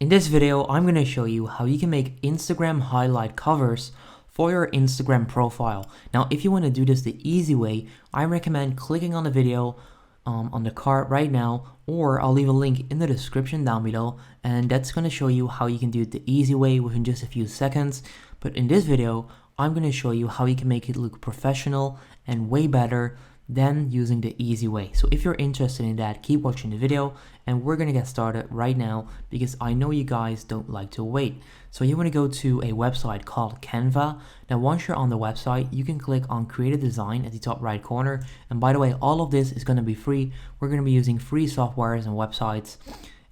In this video, I'm going to show you how you can make Instagram highlight covers for your Instagram profile. Now, if you want to do this the easy way, I recommend clicking on the video on the card right now, or I'll leave a link in the description down below, and that's going to show you how you can do it the easy way within just a few seconds. But in this video, I'm going to show you how you can make it look professional and way better than using the easy way. So if you're interested in that, keep watching the video, and we're gonna get started right now because I know you guys don't like to wait. So you want to go to a website called Canva. Now once you're on the website, you can click on create a design at the top right corner, and by the way, all of this is going to be free. We're going to be using free softwares and websites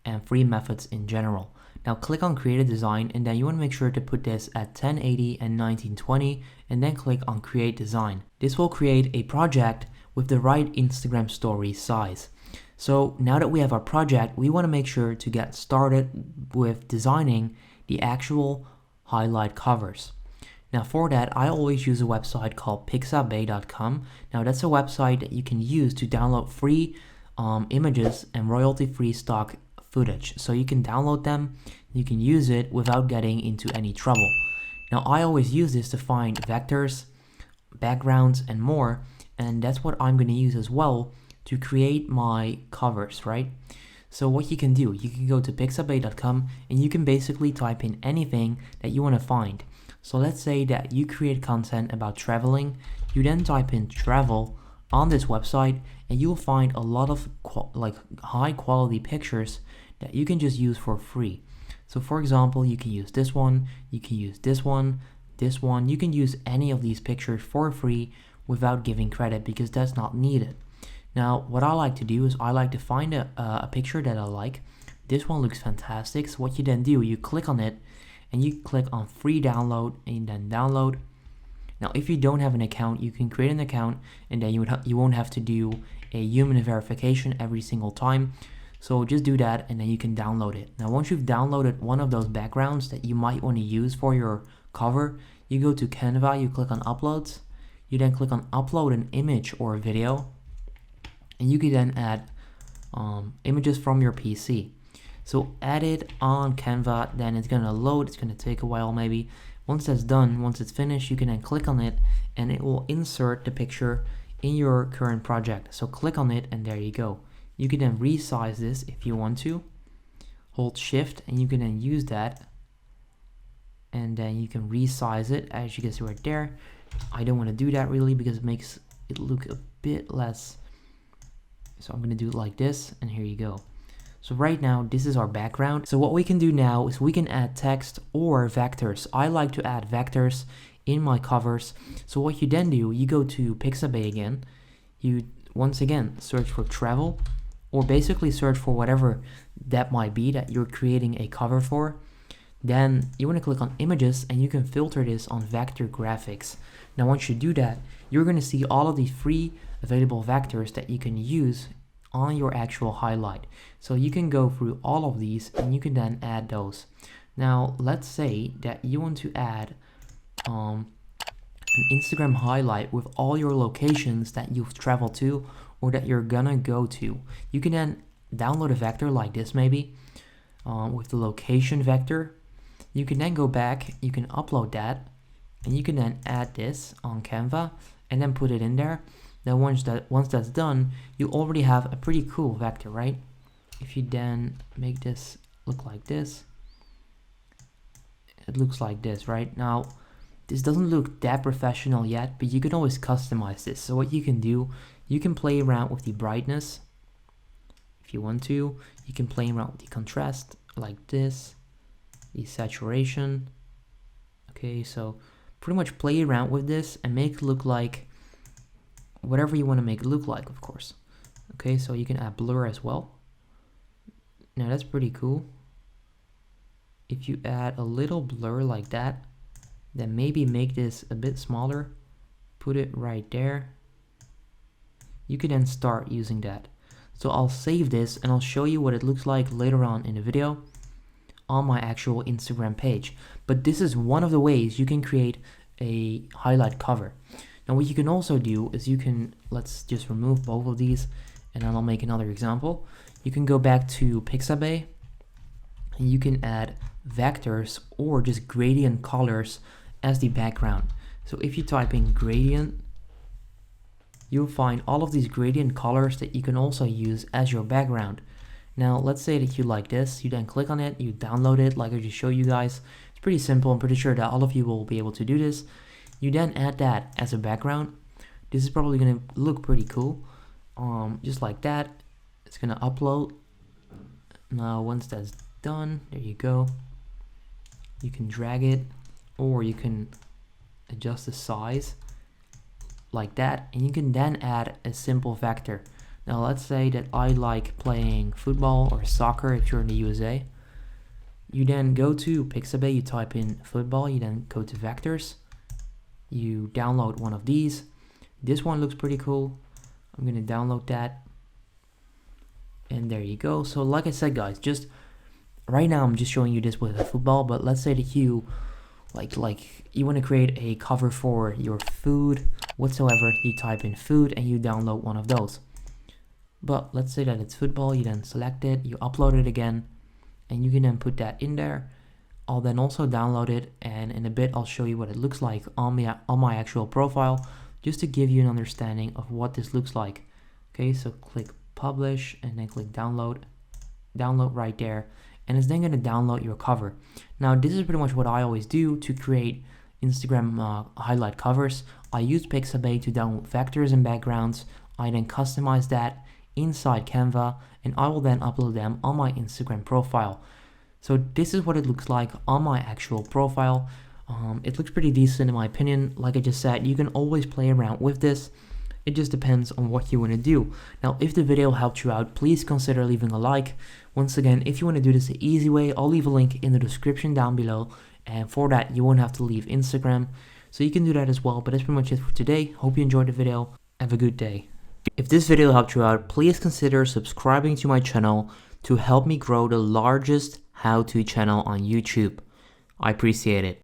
and free methods in general. Now click on create a design, and then you want to make sure to put this at 1080 and 1920, and then click on create design. This will create a project with the right Instagram story size. So now that we have our project, we want to make sure to get started with designing the actual highlight covers. Now for that, I always use a website called pixabay.com. Now that's a website that you can use to download free images and royalty-free stock footage. So you can download them, you can use it without getting into any trouble. Now I always use this to find vectors, backgrounds, and more, and that's what I'm going to use as well to create my covers, right? So what you can do, you can go to pixabay.com and you can basically type in anything that you want to find. So let's say that you create content about traveling, you then type in travel on this website, and you'll find a lot of high quality pictures that you can just use for free. So for example, you can use this one, you can use this one, you can use any of these pictures for free without giving credit because that's not needed. Now what I like to do is I like to find a picture that I like. This one looks fantastic. So what you then do, you click on it and you click on free download and then download. Now if you don't have an account, you can create an account, and then you won't have to do a human verification every single time. So just do that and then you can download it. Now once you've downloaded one of those backgrounds that you might want to use for your cover, you go to Canva, you click on uploads, you then click on upload an image or a video, and you can then add images from your PC. So add it on Canva, then it's gonna load, it's gonna take a while maybe. Once that's done, once it's finished, you can then click on it and it will insert the picture in your current project. So click on it and there you go. You can then resize this if you want to. Hold shift and you can then use that, and then you can resize it as you can see right there. I don't want to do that really because it makes it look a bit less. So I'm going to do it like this, and here you go. So right now, this is our background. So what we can do now is we can add text or vectors. I like to add vectors in my covers. So what you then do, you go to Pixabay again. You once again search for travel, or basically search for whatever that might be that you're creating a cover for. Then you want to click on images and you can filter this on vector graphics. Now once you do that, you're going to see all of these free available vectors that you can use on your actual highlight. So you can go through all of these and you can then add those. Now let's say that you want to add an Instagram highlight with all your locations that you've traveled to or that you're gonna go to. You can then download a vector like this maybe with the location vector. You can then go back, you can upload that, and you can then add this on Canva and then put it in there. Then once that's done, you already have a pretty cool vector, right? If you then make this look like this, it looks like this, right? Now, this doesn't look that professional yet, but you can always customize this. So what you can do, you can play around with the brightness if you want to. You can play around with the contrast like this, the saturation. Okay, so pretty much play around with this and make it look like whatever you want to make it look like, of course. Okay, so you can add blur as well. Now that's pretty cool. If you add a little blur like that, then maybe make this a bit smaller, put it right there. You can then start using that. So I'll save this and I'll show you what it looks like later on in the video on my actual Instagram page. But this is one of the ways you can create a highlight cover. Now what you can also do is you can, let's just remove both of these and then I'll make another example. You can go back to Pixabay and you can add vectors or just gradient colors as the background. So if you type in gradient, you'll find all of these gradient colors that you can also use as your background. Now let's say that you like this, you then click on it, you download it like I just showed you guys. It's pretty simple. I'm pretty sure that all of you will be able to do this. You then add that as a background. This is probably going to look pretty cool. Just like that. It's going to upload. Now once that's done, there you go. You can drag it, or you can adjust the size like that, and you can then add a simple vector. Now let's say that I like playing football or soccer if you're in the USA. You then go to Pixabay, you type in football, you then go to vectors, you download one of these. This one looks pretty cool. I'm gonna download that, and there you go. So like I said guys, just right now I'm just showing you this with a football, but let's say that you like you want to create a cover for your food whatsoever. You type in food and you download one of those. But let's say that it's football, you then select it, you upload it again, and you can then put that in there. I'll then also download it, and in a bit I'll show you what it looks like on my actual profile, just to give you an understanding of what this looks like. Okay, so click publish and then click download right there, and it's then going to download your cover. Now this is pretty much what I always do to create Instagram highlight covers. I use Pixabay to download vectors and backgrounds. I then customize that inside Canva, and I will then upload them on my Instagram profile. So this is what it looks like on my actual profile. It looks pretty decent in my opinion. Like I just said, you can always play around with this. It just depends on what you want to do. Now, if the video helped you out, please consider leaving a like. Once again, if you want to do this the easy way, I'll leave a link in the description down below. And for that, you won't have to leave Instagram. So you can do that as well. But that's pretty much it for today. Hope you enjoyed the video. Have a good day. If this video helped you out, please consider subscribing to my channel to help me grow the largest how-to channel on YouTube. I appreciate it.